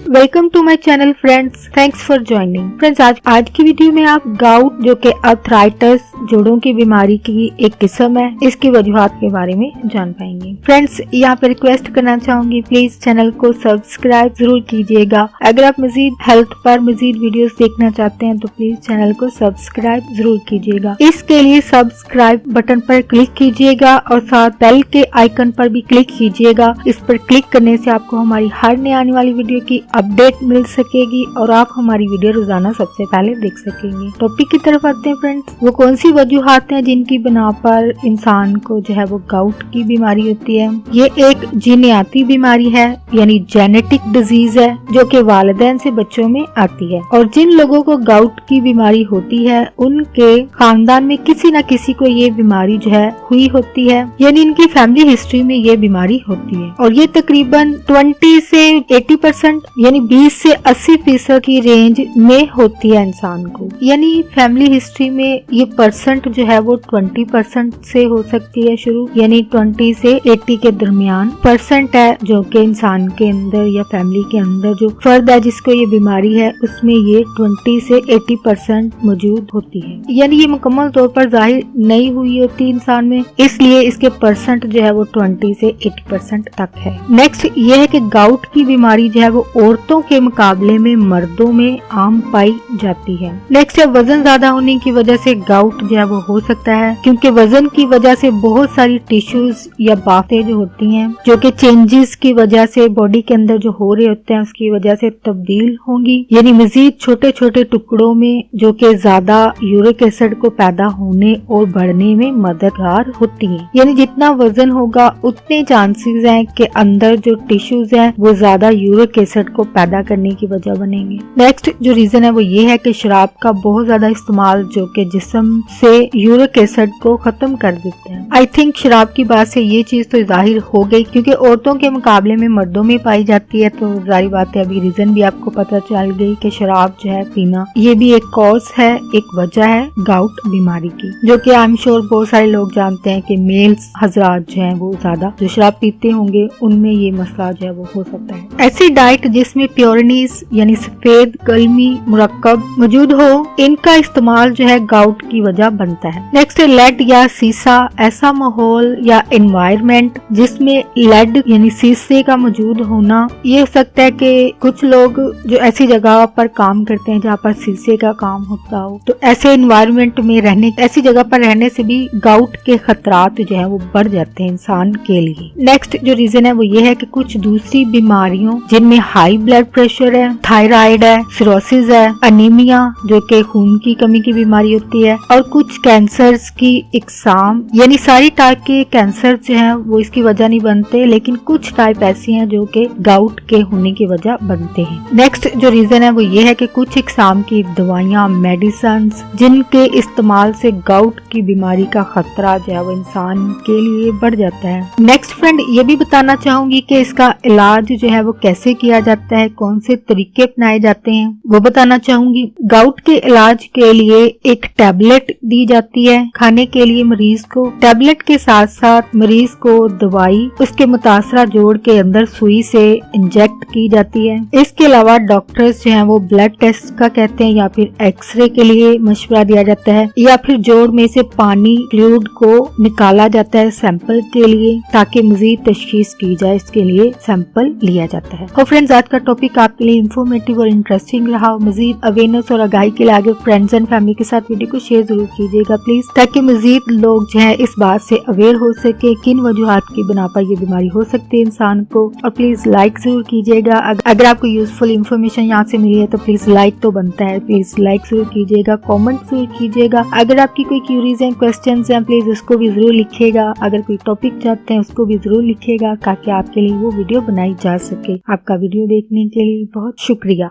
Welcome to my channel friends, thanks for joining. Friends आज की video में आप गाउट जो कि आर्थराइटिस जोड़ों की बीमारी की एक किस्म है, इसकी वजूहात के बारे में जान पाएंगे। फ्रेंड्स यहाँ पे रिक्वेस्ट करना चाहूंगी, प्लीज चैनल को सब्सक्राइब जरूर कीजिएगा। अगर आप मजीद हेल्थ पर मजीद वीडियोस देखना चाहते हैं तो प्लीज चैनल को सब्सक्राइब जरूर कीजिएगा। इसके लिए सब्सक्राइब बटन पर क्लिक कीजिएगा और साथ बेल के आइकन पर भी क्लिक कीजिएगा। इस पर क्लिक करने से आपको हमारी हर नई आने वाली वीडियो की अपडेट मिल सकेगी और आप हमारी वीडियो रोजाना सबसे पहले देख सकेंगे। टॉपिक की तरफ आते हैं फ्रेंड्स। वो कौन सी वजूहात हैं जिनकी बिना पर इंसान को जो है वो गाउट की बीमारी होती है। ये एक जीनियाती बीमारी है, यानी जेनेटिक डिजीज है जो कि वालिदैन से बच्चों में आती है। और जिन लोगों को गाउट की बीमारी होती है उनके खानदान में किसी न किसी को ये बीमारी जो है हुई होती है, यानी इनकी फैमिली हिस्ट्री में ये बीमारी होती है। और ये तकरीबन 20 से 80% यानी 20 से 80% की रेंज में होती है इंसान को। यानी फैमिली हिस्ट्री में ये परसेंट जो है वो 20% से हो सकती है शुरू, यानी 20 से 80 के दरमियान परसेंट है जो कि इंसान के अंदर या फैमिली के अंदर जो फर्द है जिसको ये बीमारी है उसमें ये 20 से 80% मौजूद होती है। यानी ये मुकम्मल तौर पर जाहिर नहीं हुई होती इंसान में, इसलिए इसके परसेंट जो है वो 20 से 80% तक है। नेक्स्ट ये है कि गाउट की बीमारी जो है वो औरतों के मुकाबले में मर्दों में आम पाई जाती है। नेक्स्ट है वजन ज्यादा होने की वजह से गाउट जो है वो हो सकता है, क्योंकि वजन की वजह से बहुत सारी टिश्यूज या बातें जो होती हैं जो कि चेंजेस की वजह से बॉडी के अंदर जो हो रहे होते हैं उसकी वजह से तब्दील होंगी, यानी मजीद छोटे छोटे टुकड़ों में जो कि ज्यादा यूरिक एसिड को पैदा होने और बढ़ने में मददगार होती है। यानी जितना वजन होगा उतने चांसेस हैं कि अंदर जो टिश्यूज हैं वो ज्यादा यूरिक एसिड को पैदा करने की वजह बनेंगे। नेक्स्ट जो रीजन है वो ये है कि शराब का बहुत ज्यादा इस्तेमाल जो कि जिस्म से यूरिक एसिड को खत्म कर देते हैं। आई थिंक शराब की बात से ये चीज तो जाहिर हो गई, क्योंकि औरतों के मुकाबले में मर्दों में पाई जाती है, तो जाहिर बात है अभी रीजन भी आपको पता चल गई कि शराब जो है पीना ये भी एक कॉज है, एक वजह है गाउट बीमारी की, जो कि आई एम श्योर बहुत सारे लोग जानते हैं कि मेल्स हजरात जो है वो ज्यादा जो शराब पीते होंगे उनमें ये मसला जो है वो हो सकता है। ऐसी डाइट जिसमें प्योरनीस यानी सफेद कलमी मुरक्कब मौजूद हो, इनका इस्तेमाल जो है गाउट की वजह बनता है। नेक्स्ट है लेड या सीसा, ऐसा माहौल या एनवायरनमेंट जिसमें लेड यानी सीसे का मौजूद होना। ये हो सकता है कि कुछ लोग जो ऐसी जगह पर काम करते हैं जहाँ पर सीसे का काम होता हो, तो ऐसे एनवायरनमेंट में रहने, ऐसी जगह पर रहने से भी गाउट के खतरात जो है वो बढ़ जाते हैं इंसान के लिए। नेक्स्ट जो रीजन है वो ये है कि कुछ दूसरी बीमारियों जिनमें हाई ब्लड प्रेशर है, थायराइड है, सिरोसिस है, अनीमिया जो कि खून की कमी की बीमारी होती है, और कुछ कैंसर्स की इकसाम, यानी सारी टाइप के कैंसर जो है वो इसकी वजह नहीं बनते, लेकिन कुछ टाइप ऐसी हैं जो कि गाउट के होने की वजह बनते हैं। नेक्स्ट जो रीजन है वो ये है कि कुछ इकसाम की दवाइयाँ, मेडिसिन जिनके इस्तेमाल से गाउट की बीमारी का खतरा जो है वो इंसान के लिए बढ़ जाता है। नेक्स्ट फ्रेंड ये भी बताना चाहूंगी कि इसका इलाज जो है वो कैसे किया जाता है, कौन से तरीके अपनाए जाते हैं वो बताना चाहूंगी। गाउट के इलाज के लिए एक टैबलेट दी जाती है खाने के लिए मरीज को। टैबलेट के साथ साथ मरीज को दवाई उसके मुतासरा जोड़ के अंदर सुई से इंजेक्ट की जाती है। इसके अलावा डॉक्टर्स जो है वो ब्लड टेस्ट का कहते हैं या फिर एक्सरे के लिए मशवरा दिया जाता है, या फिर जोड़ में से पानी फ्लूइड को निकाला जाता है सैंपल के लिए ताकि मजीद तशखीस की जाए, इसके लिए सैंपल लिया जाता है। और फ्रेंड्स आज का टॉपिक आपके लिए इन्फॉर्मेटिव और इंटरेस्टिंग रहा। मजीद अवेयरनेस और आगाही के लिए आगे फ्रेंड्स एंड फैमिली के साथ वीडियो को शेयर जरूर कीजिएगा प्लीज, ताकि मजीद लोग जो है इस बात से अवेयर हो सके किन वजूहात की बिना पर ये बीमारी हो सकती है इंसान को। और प्लीज लाइक जरूर कीजिएगा। अगर आपको यूजफुल इन्फॉर्मेशन यहाँ से मिली है तो प्लीज लाइक तो बनता है, प्लीज लाइक जरूर कीजिएगा, कमेंट जरूर कीजिएगा। अगर आपकी कोई क्यूरीज हैं, क्वेश्चन हैं, प्लीज उसको भी जरूर लिखिएगा। अगर कोई टॉपिक चाहते हैं उसको भी जरूर लिखिएगा ताकि आपके लिए वो वीडियो बनाई जा सके। आपका वीडियो देखने के लिए बहुत शुक्रिया।